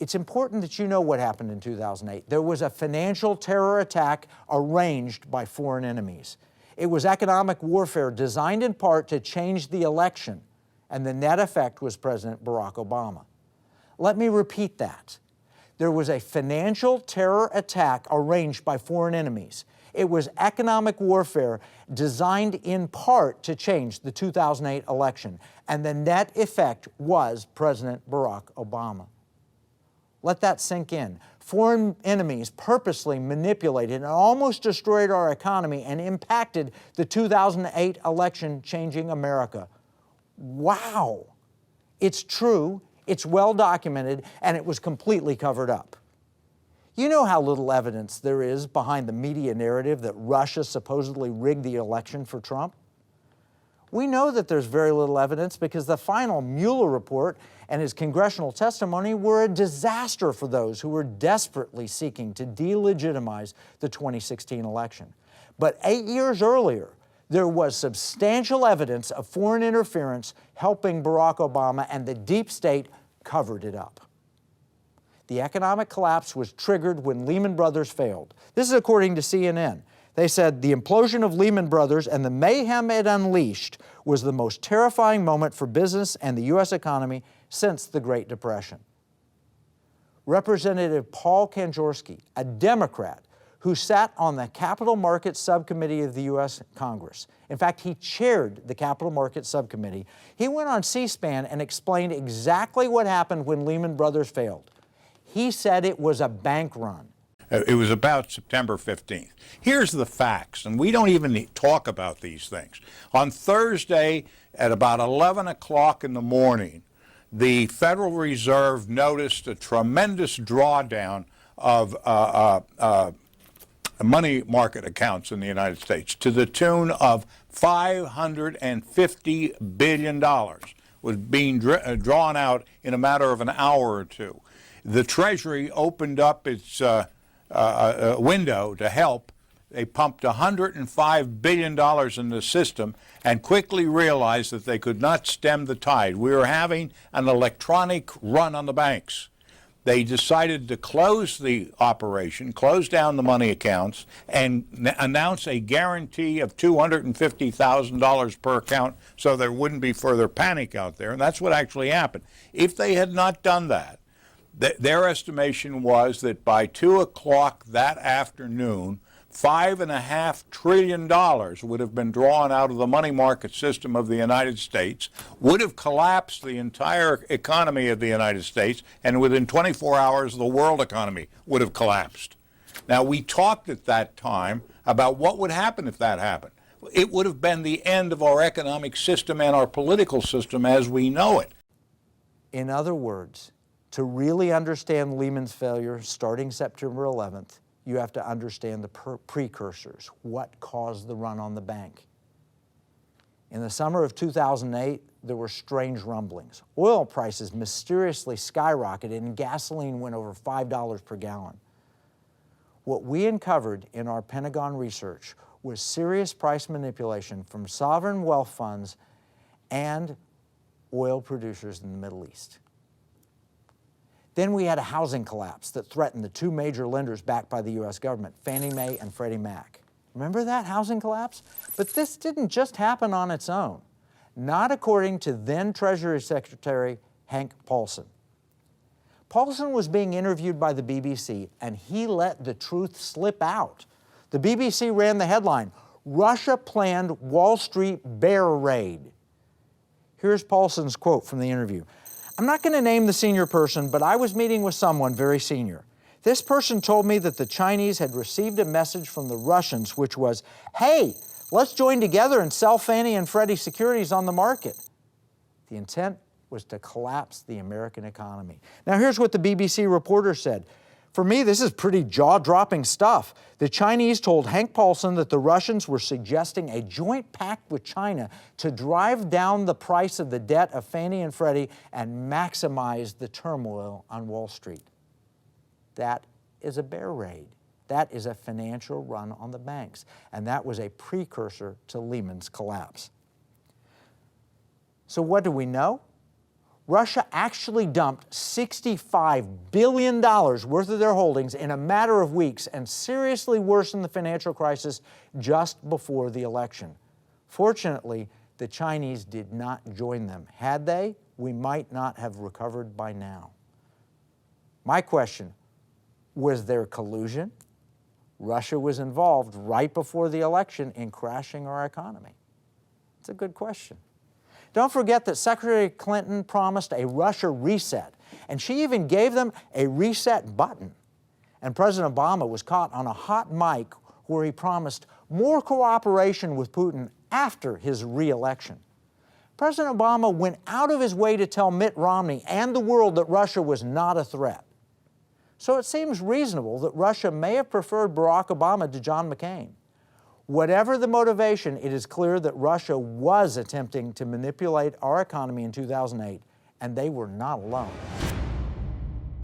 It's important that you know what happened in 2008. There was a financial terror attack arranged by foreign enemies. It was economic warfare designed in part to change the election, and the net effect was President Barack Obama. Let me repeat that. There was a financial terror attack arranged by foreign enemies. It was economic warfare designed in part to change the 2008 election, and the net effect was President Barack Obama. Let that sink in. Foreign enemies purposely manipulated and almost destroyed our economy and impacted the 2008 election, changing America. Wow! It's true, it's well documented, and it was completely covered up. You know how little evidence there is behind the media narrative that Russia supposedly rigged the election for Trump? We know that there's very little evidence because the final Mueller report and his congressional testimony were a disaster for those who were desperately seeking to delegitimize the 2016 election. But 8 years earlier, there was substantial evidence of foreign interference helping Barack Obama, and the deep state covered it up. The economic collapse was triggered when Lehman Brothers failed. This is according to CNN. They said the implosion of Lehman Brothers and the mayhem it unleashed was the most terrifying moment for business and the U.S. economy since the Great Depression. Representative Paul Kanjorski, a Democrat who sat on the Capital Markets Subcommittee of the U.S. Congress. In fact, he chaired the Capital Markets Subcommittee. He went on C-SPAN and explained exactly what happened when Lehman Brothers failed. He said it was a bank run. It was about September 15th. Here's the facts, and we don't even talk about these things. On Thursday at about 11 o'clock in the morning, the Federal Reserve noticed a tremendous drawdown of money market accounts in the United States to the tune of $550 billion was being drawn out in a matter of an hour or two. The Treasury opened up its window to help. They pumped $105 billion in the system and quickly realized that they could not stem the tide. We were having an electronic run on the banks. They decided to close the operation, close down the money accounts, and announce a guarantee of $250,000 per account so there wouldn't be further panic out there. And that's what actually happened. If they had not done that, their estimation was that by 2 o'clock that afternoon, $5.5 trillion would have been drawn out of the money market system of the United States, would have collapsed the entire economy of the United States, and within 24 hours, the world economy would have collapsed. Now, we talked at that time about what would happen if that happened. It would have been the end of our economic system and our political system as we know it. In other words, to really understand Lehman's failure starting September 11th, you have to understand the precursors, what caused the run on the bank. In the summer of 2008, there were strange rumblings. Oil prices mysteriously skyrocketed and gasoline went over $5 per gallon. What we uncovered in our Pentagon research was serious price manipulation from sovereign wealth funds and oil producers in the Middle East. Then we had a housing collapse that threatened the two major lenders backed by the U.S. government, Fannie Mae and Freddie Mac. Remember that housing collapse? But this didn't just happen on its own, not according to then Treasury Secretary Hank Paulson. Paulson was being interviewed by the BBC, and he let the truth slip out. The BBC ran the headline, "Russia Planned Wall Street Bear Raid." Here's Paulson's quote from the interview. "I'm not going to name the senior person, but I was meeting with someone very senior. This person told me that the Chinese had received a message from the Russians, which was, hey, let's join together and sell Fannie and Freddie securities on the market. The intent was to collapse the American economy." Now here's what the BBC reporter said. "For me, this is pretty jaw-dropping stuff. The Chinese told Hank Paulson that the Russians were suggesting a joint pact with China to drive down the price of the debt of Fannie and Freddie and maximize the turmoil on Wall Street." That is a bear raid. That is a financial run on the banks. And that was a precursor to Lehman's collapse. So what do we know? Russia actually dumped $65 billion worth of their holdings in a matter of weeks and seriously worsened the financial crisis just before the election. Fortunately, the Chinese did not join them. Had they, we might not have recovered by now. My question, was there collusion? Russia was involved right before the election in crashing our economy. It's a good question. Don't forget that Secretary Clinton promised a Russia reset, and she even gave them a reset button. And President Obama was caught on a hot mic where he promised more cooperation with Putin after his re-election. President Obama went out of his way to tell Mitt Romney and the world that Russia was not a threat. So it seems reasonable that Russia may have preferred Barack Obama to John McCain. Whatever the motivation, it is clear that Russia was attempting to manipulate our economy in 2008, and they were not alone.